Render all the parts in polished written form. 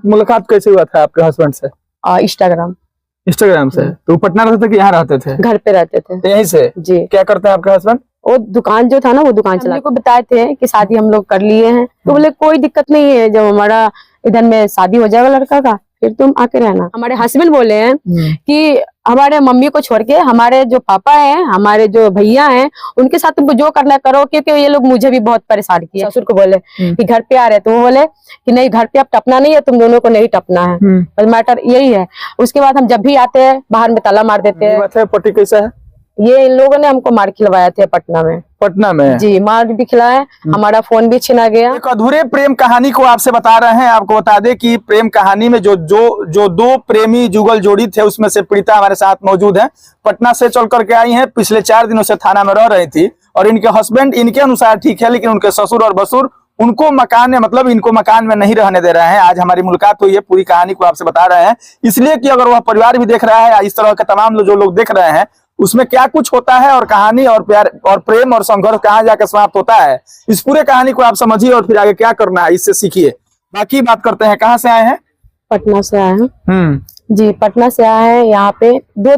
मुलाकात कैसे हुआ था आपके हस्बैंड से? इंस्टाग्राम से। तो पटना रहते थे कि यहाँ रहते थे? घर पे रहते थे। यहीं से? जी। क्या करते हैं आपके हस्बैंड? वो दुकान जो था ना, वो दुकान चला को बताए थे कि शादी हम लोग कर लिए हैं, तो बोले कोई दिक्कत नहीं है, जब हमारा इधर में शादी हो जाएगा लड़का का फिर तुम आके रहना। हमारे हस्बैंड बोले हैं कि हमारे मम्मी को छोड़ के हमारे जो पापा हैं, हमारे जो भैया हैं, उनके साथ तुमको जो करना करो, क्योंकि ये लोग मुझे भी बहुत परेशान किए। ससुर को बोले कि घर पे आ रहे, तो वो बोले कि नहीं, घर पे अब टपना नहीं है, तुम दोनों को नहीं टपना है, बस मैटर यही है। उसके बाद हम जब भी आते हैं बाहर में ताला मार देते हैं। पति कैसा है? ये इन लोगों ने हमको मार खिलवाया थे पटना में। जी, मार भी खिलाया, हमारा फोन भी छीना गया। एक अधूरे प्रेम कहानी को आपसे बता रहे हैं। आपको बता दें कि प्रेम कहानी में जो दो प्रेमी जुगल जोड़ी थे, उसमें से पीड़िता हमारे साथ मौजूद है। पटना से चल करके आई हैं, पिछले 4 दिनों से थाना में रह रही थी, और इनके हस्बैंड इनके अनुसार ठीक है, लेकिन उनके ससुर और बसुर उनको मकान में, मतलब इनको मकान में नहीं रहने दे रहे हैं। आज हमारी मुलाकात हुई है, पूरी कहानी को आपसे बता रहे हैं, इसलिए कि अगर वह परिवार भी देख रहा है, इस तरह के तमाम जो लोग देख रहे हैं, उसमें क्या कुछ होता है और कहानी और प्यार और प्रेम और संघर्ष कहाँ जाकर समाप्त होता है, इस पूरे कहानी को आप समझिए और फिर आगे क्या करना है इससे सीखिए। बाकी बात करते हैं। कहाँ से आए हैं? पटना से आए हैं। जी, पटना से आए हैं। यहाँ पे 3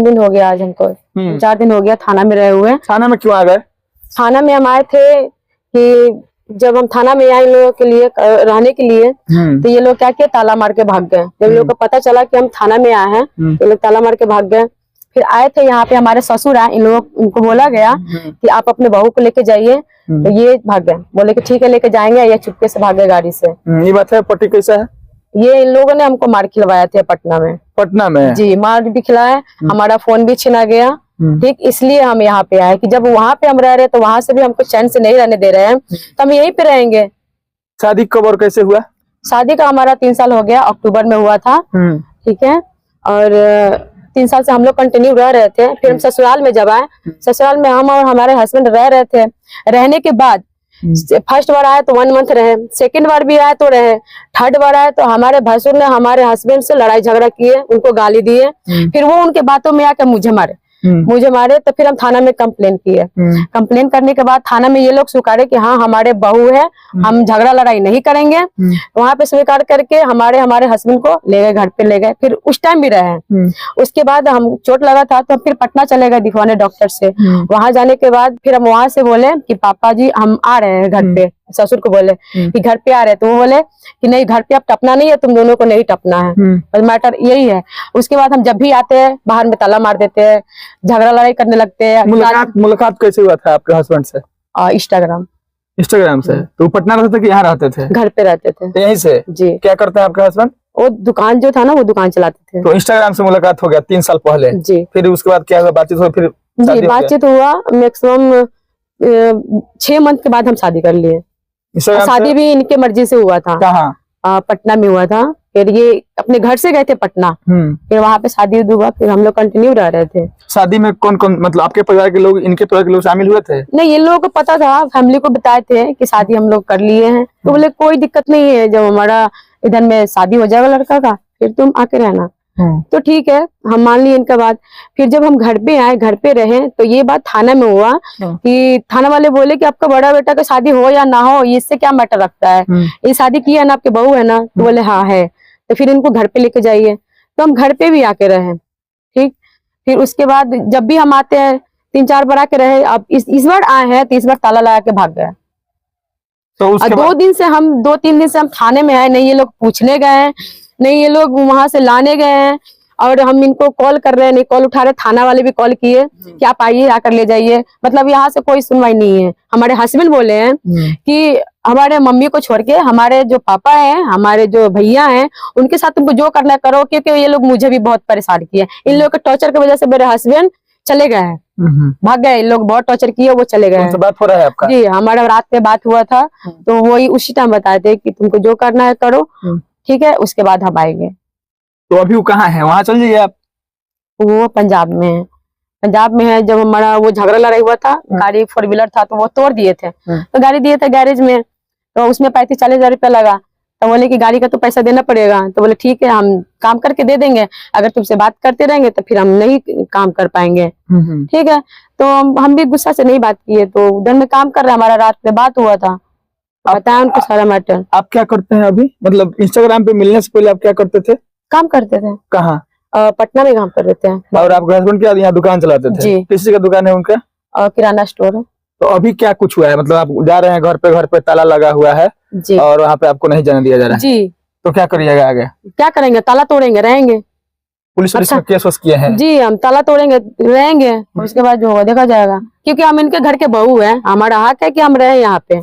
दिन हो गया आज हमको। 4 दिन हो गया थाना में रहे हुए। थाना में क्यों आ गए? थाना में हम आए थे कि जब हम थाना में आए इन लोगों के लिए रहने के लिए, तो ये लोग क्या किए, ताला मार के भाग गए। जब लोगों को पता चला कि हम थाना में आए हैं, तो ये लोग ताला मार के भाग गए। फिर आए थे यहाँ पे, हमारे ससुर आए, इन लोगों उनको बोला गया कि आप अपने बहू को लेके जाइए, तो ये भाग गए। बोले कि ठीक है लेके जाएंगे, ये चुपके से भाग गए गाड़ी से। ये बात है। पति कैसा है? ये इन लोगों ने हमको मार खिलवाया थे पटना में। जी, मार भी खिलाया, हमारा फोन भी छीना गया। ठीक, इसलिए हम यहाँ पे आए कि जब वहाँ पे हम रह रहे तो वहां से भी हमको चैन से नहीं रहने दे रहे हैं, तो हम यहीं पे रहेंगे। शादी कब और कैसे हुआ? शादी का हमारा 3 साल हो गया, अक्टूबर में हुआ था। ठीक है, और 3 साल से हम लोग कंटिन्यू रह रहे थे। फिर हम ससुराल में जब आए, ससुराल में हम और हमारे हस्बैंड रह रहे थे। रहने के बाद फर्स्ट बार आए तो 1 मंथ रहे, सेकंड बार भी आए तो रहे, थर्ड बार आए तो हमारे भसुर ने हमारे हस्बैंड से लड़ाई झगड़ा किए, उनको गाली दिए। फिर वो उनके बातों में आकर मुझे मारे। तो फिर हम थाना में कंप्लेन किए। कंप्लेन करने के बाद थाना में ये लोग स्वीकारे कि हाँ हमारे बहू है, हम झगड़ा लड़ाई नहीं करेंगे। वहां पे स्वीकार करके हमारे हस्बैंड को ले गए, घर पे ले गए। फिर उस टाइम भी रहे। उसके बाद हम चोट लगा था तो फिर पटना चले गए दिखवाने डॉक्टर से। वहां जाने के बाद फिर हम वहां से बोले कि पापा जी हम आ रहे हैं घर पे। ससुर को बोले कि घर पे आ रहे, तो वो बोले कि नहीं, घर पे अब टपना नहीं है, तुम दोनों को नहीं टपना है, बस मैटर यही है। उसके बाद हम जब भी आते हैं बाहर में ताला मार देते हैं, झगड़ा लड़ाई करने लगते हैं। मुलाकात कैसे हुआ था आपके हस्बैंड से? इंस्टाग्राम से। तो पटना रहते थे कि यहाँ रहते थे? घर पे रहते थे। यहीं से? जी। क्या करते हैं आपके हस्बैंड? वो दुकान जो था ना, वो दुकान चलाते थे। तो इंस्टाग्राम से मुलाकात हो गया 3 साल पहले। जी। फिर उसके बाद क्या हुआ, बातचीत हुई? फिर जी, बातचीत हुआ। मैक्सिमम 6 मंथ के बाद हम शादी कर लिए। शादी भी इनके मर्जी से हुआ था। कहाँ? पटना में हुआ था। फिर ये अपने घर से गए थे पटना, फिर वहाँ पे शादी हुआ। फिर हम लोग कंटिन्यू रह रहे थे। शादी में कौन कौन, मतलब आपके परिवार के लोग, इनके परिवार के लोग शामिल हुए थे? नहीं, ये लोगों को पता था, फैमिली को बताए थे कि शादी हम लोग कर लिए हैं, तो बोले कोई दिक्कत नहीं है, जब हमारा इधर में शादी हो जाएगा लड़का का फिर तुम आके रहना। तो ठीक है, हम मान लिए इनका बात। फिर जब हम घर पे आए, घर पे रहे, तो ये बात थाना में हुआ कि थाना वाले बोले कि आपका बड़ा बेटा का शादी हो या ना हो, इससे क्या मैटर रखता है, ये शादी किया ना, आपके बहू है ना। तो बोले हाँ है, तो फिर इनको घर पे लेके जाइए। तो हम घर पे भी आके रहे। ठीक, फिर उसके बाद जब भी हम आते हैं 3-4 बार आके रहे। अब इस बार आए हैं तो इस बार ताला लगा के भाग गए। तो 2-3 दिन से हम थाने में आए, नहीं ये लोग पूछने गए हैं, नहीं ये लोग वहां से लाने गए हैं, और हम इनको कॉल कर रहे हैं, नहीं कॉल उठा रहे। थाना वाले भी कॉल किए कि आप आइए, आकर ले जाइए, मतलब यहाँ से कोई सुनवाई नहीं है। हमारे हस्बैंड बोले हैं कि हमारे मम्मी को छोड़ के हमारे जो पापा हैं, हमारे जो भैया हैं, उनके साथ तुमको जो करना करो, क्योंकि ये लोग मुझे भी बहुत परेशान किए। इन लोगों के टॉर्चर की वजह से मेरे हस्बैंड चले गए हैं, भाग गए। इन लोग बहुत टॉर्चर किए, वो चले गए। बात हो रहा है आपका? जी, हमारा रात में बात हुआ था, तो वही उसी टाइम बताए थे कि तुमको जो करना है करो, ठीक है, उसके बाद हम आएंगे। तो अभी वो कहाँ है? वहां चल जाइए आप। वो पंजाब में है। पंजाब में है। जब हमारा वो झगड़ा लड़ाई हुआ था, गाड़ी 4 व्हीलर था तो वो तोड़ दिए थे, तो गाड़ी दिए थे गैरेज में, तो उसमें 35-40 हजार रुपया लगा। तो बोले कि गाड़ी का तो पैसा देना पड़ेगा। तो बोले ठीक है, हम काम करके दे देंगे, अगर तुमसे बात करते रहेंगे तो फिर हम नहीं काम कर पाएंगे। ठीक है, तो हम भी गुस्सा से नहीं बात किए। तो उधर में काम कर रहे, हमारा रात में बात हुआ था, बताया उनको सारा मैटर। आप क्या करते हैं अभी, मतलब इंस्टाग्राम पे मिलने से पहले आप क्या करते थे? काम करते थे, कहाँ? पटना में काम कर रहे थे। और आपके हस्बैंड क्या यहाँ दुकान चलाते थे? जी। किसी का दुकान है उनका? किराना स्टोर है। तो अभी क्या कुछ हुआ है, मतलब आप जा रहे हैं घर पे ताला लगा हुआ है जी और वहाँ पे आपको नहीं जाने दिया जा रहा है, जी। तो क्या करिएगा आगे? क्या करेंगे, ताला तोड़ेंगे, रहेंगे। पुलिस अच्छा। में केस वस किए हैं? जी, हम ताला तोड़ेंगे, रहेंगे, उसके बाद जो होगा देखा जाएगा, क्योंकि हम इनके घर के बहू हैं, हमारा हक है कि हम रहे यहाँ पे।